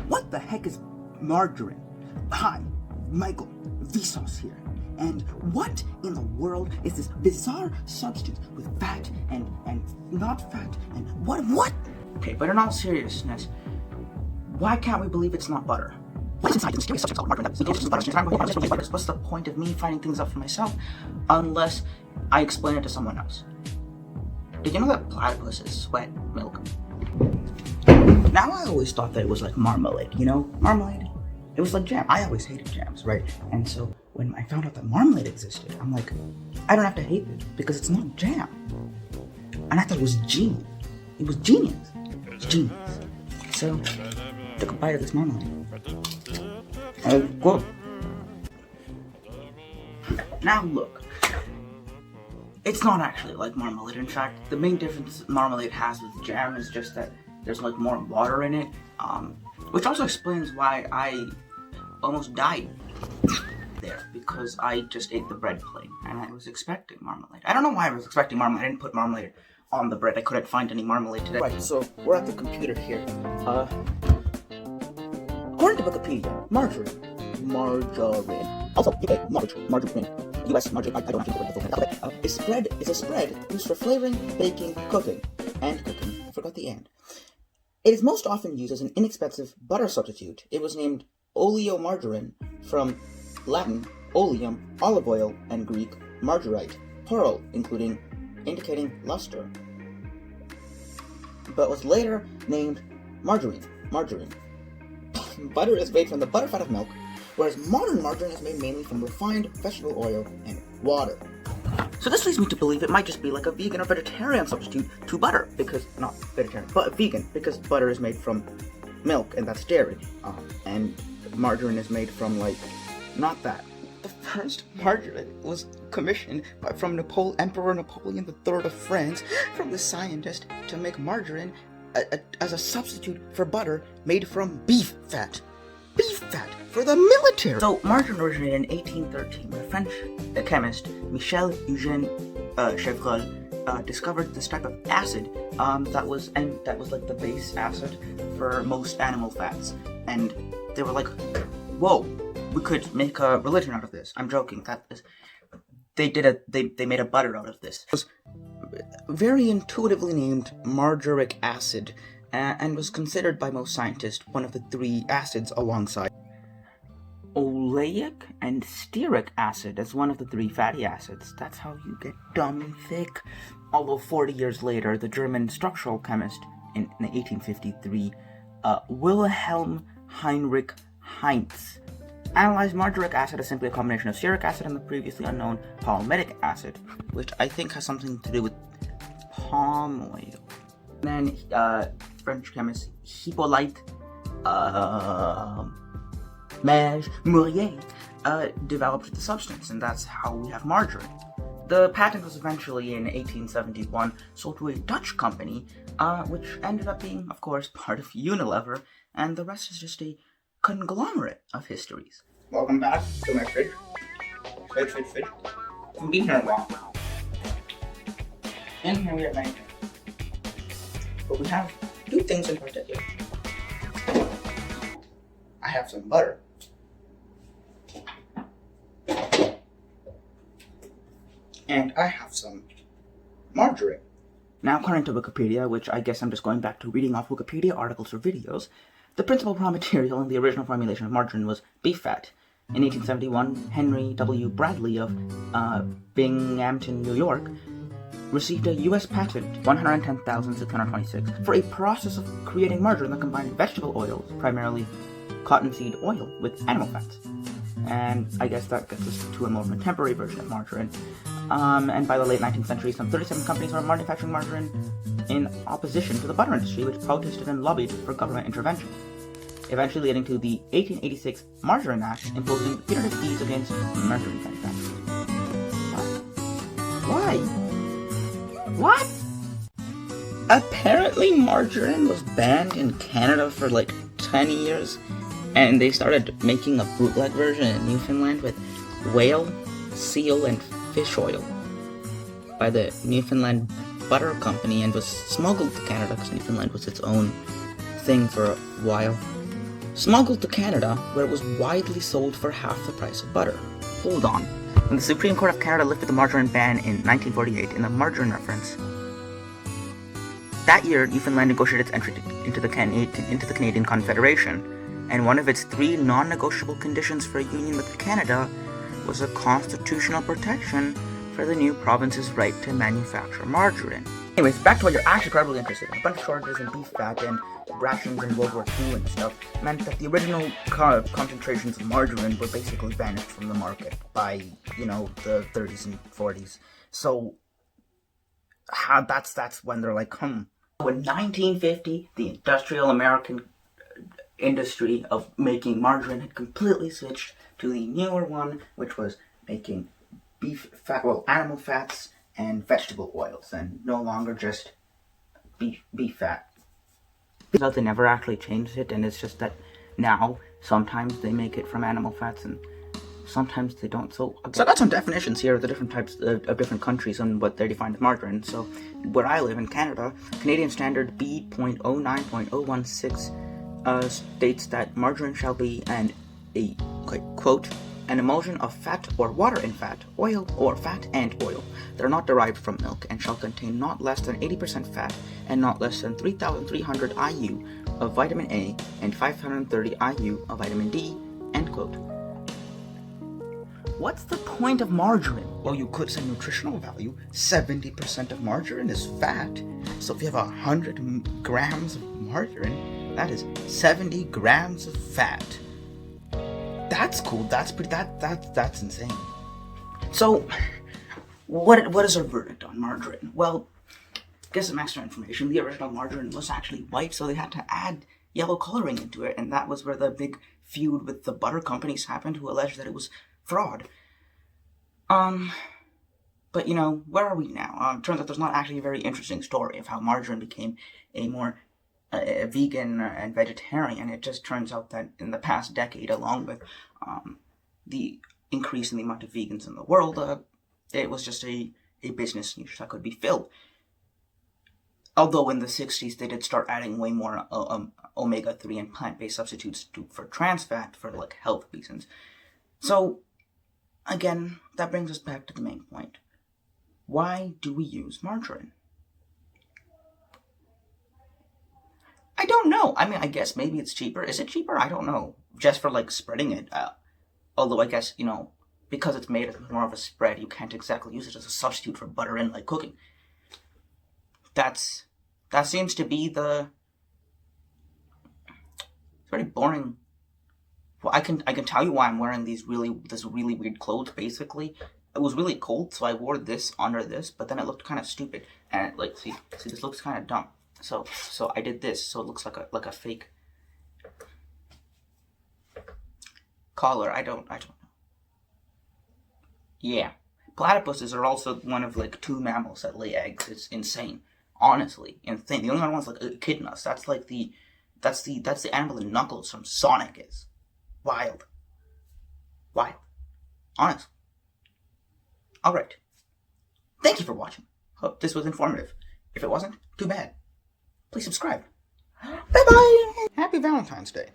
What the heck is margarine? Hi, Michael, Vsauce here. And what in the world is this bizarre substance with fat and not fat and what? Okay, but in all seriousness, why can't we believe it's not butter? What's inside the mysterious substance called margarine? What's the point of me finding things out for myself unless I explain it to someone else? Did you know that platypuses sweat milk? Now I always thought that it was like marmalade, you know? Marmalade. It was like jam. I always hated jams, right? And so when I found out that marmalade existed, I'm like, I don't have to hate it because it's not jam. And I thought it was genius. It was genius. It's genius. So, took a bite of this marmalade. And it's good. Now look, it's not actually like marmalade. In fact, the main difference marmalade has with jam is just that there's like more water in it, which also explains why I almost died there, because I just ate the bread plain and I was expecting marmalade. I don't know why I was expecting marmalade. I didn't put marmalade on the bread. I couldn't find any marmalade today. Right, so we're at the computer here. According to Wikipedia, margarine. Also, UK, margarine. US, margarine, I don't know how to the alphabet. Is a spread used for flavoring, baking, cooking. And cooking. I forgot the and. It is most often used as an inexpensive butter substitute. It was named oleomargarine from Latin oleum, olive oil, and Greek margarite, plural, indicating luster, but was later named margarine. Butter is made from the butterfat of milk, whereas modern margarine is made mainly from refined vegetable oil and water. So this leads me to believe it might just be like a vegan or vegetarian substitute to butter, because, not vegetarian, but vegan, because butter is made from milk, and that's dairy, and margarine is made from, like, not that. The first margarine was commissioned from Emperor Napoleon III of France from the scientist to make margarine as a substitute for butter made from beef fat. Beef fat for the military! So, margarine originated in 1813 when French chemist Michel-Eugène Chevreul discovered this type of acid that was like the base acid for most animal fats. And they were like, whoa, we could make a religion out of this. I'm joking. They made a butter out of this. It was very intuitively named margaric acid, and was considered by most scientists one of the three acids alongside oleic and stearic acid as one of the three fatty acids. That's how you get dumb and thick. Although 40 years later, the German structural chemist in 1853, Wilhelm Heinrich Heinz, analyzed margaric acid as simply a combination of stearic acid and the previously unknown palmitic acid, which I think has something to do with palm oil. And then French chemist Hippolyte Murier developed the substance, and that's how we have margarine. The patent was eventually, in 1871, sold to a Dutch company, which ended up being, of course, part of Unilever, and the rest is just a conglomerate of histories. Welcome back to my fridge. Fridge. We've been here a while. In here we have anything. But we have two things in particular. I have some butter. And I have some margarine. Now, according to Wikipedia, which I guess I'm just going back to reading off Wikipedia articles or videos, the principal raw material in the original formulation of margarine was beef fat. In 1871, Henry W. Bradley of Binghamton, New York, received a U.S. patent, 110,626, for a process of creating margarine that combined vegetable oils, primarily cottonseed oil, with animal fats. And I guess that gets us to a more contemporary version of margarine. And by the late 19th century, some 37 companies were manufacturing margarine in opposition to the butter industry, which protested and lobbied for government intervention, eventually leading to the 1886 Margarine Act, imposing punitive fees against margarine manufacturers. Why? What? Apparently margarine was banned in Canada for like 10 years, and they started making a bootleg version in Newfoundland with whale, seal, and fish oil by the Newfoundland Butter Company, and was smuggled to Canada because Newfoundland was its own thing for a while. Smuggled to Canada, where it was widely sold for half the price of butter. Hold on. When the Supreme Court of Canada lifted the margarine ban in 1948 in the margarine reference, that year Newfoundland negotiated its entry into the Canadian Confederation, and one of its 3 non-negotiable conditions for a union with Canada was a constitutional protection for the new province's right to manufacture margarine. Anyways, back to what you're actually probably interested in. A bunch of shortages in beef fat and rations in World War II and stuff meant that the original concentrations of margarine were basically banished from the market by, the 30s and 40s. So, that's when they're like, In 1950, the industrial American industry of making margarine had completely switched to the newer one, which was making beef fat, animal fats and vegetable oils, and no longer just beef fat. Turns out they never actually changed it, and it's just that now sometimes they make it from animal fats and sometimes they don't. So I got some definitions here of the different types of different countries and what they define as margarine. So where I live in Canada, Canadian Standard B.09.016 states that margarine shall be quote, an emulsion of fat or water in fat, oil, or fat and oil that are not derived from milk, and shall contain not less than 80% fat and not less than 3,300 IU of vitamin A and 530 IU of vitamin D, end quote. What's the point of margarine? Well, you could say nutritional value. 70% of margarine is fat. So if you have 100 grams of margarine, that is 70 grams of fat. That's cool. That's insane. So, what is our verdict on margarine? Well, get some extra information. The original margarine was actually white, so they had to add yellow coloring into it, and that was where the big feud with the butter companies happened, who alleged that it was fraud. But where are we now? Turns out there's not actually a very interesting story of how margarine became a more vegan and vegetarian. It just turns out that in the past decade, along with the increase in the amount of vegans in the world, it was just a business niche that could be filled. Although in the 60s they did start adding way more omega-3 and plant-based substitutes for trans fat for health reasons. So again, that brings us back to the main point. Why do we use margarine? I don't know. I mean, I guess maybe it's cheaper. Is it cheaper? I don't know. Just for spreading it. Although I guess, because it's made as more of a spread, you can't exactly use it as a substitute for butter in cooking. That seems to be it's very boring. Well, I can tell you why I'm wearing this really weird clothes. Basically, it was really cold, so I wore this under this, but then it looked kind of stupid, and see, this looks kind of dumb. So I did this, so it looks like a fake collar. I don't know. Yeah, platypuses are also one of 2 mammals that lay eggs. It's insane, honestly, insane. The only one one's echidnas. That's the animal that Knuckles from Sonic is. Wild. Honestly. Alright. Thank you for watching. Hope this was informative. If it wasn't, too bad. Please subscribe. Bye-bye. Happy Valentine's Day.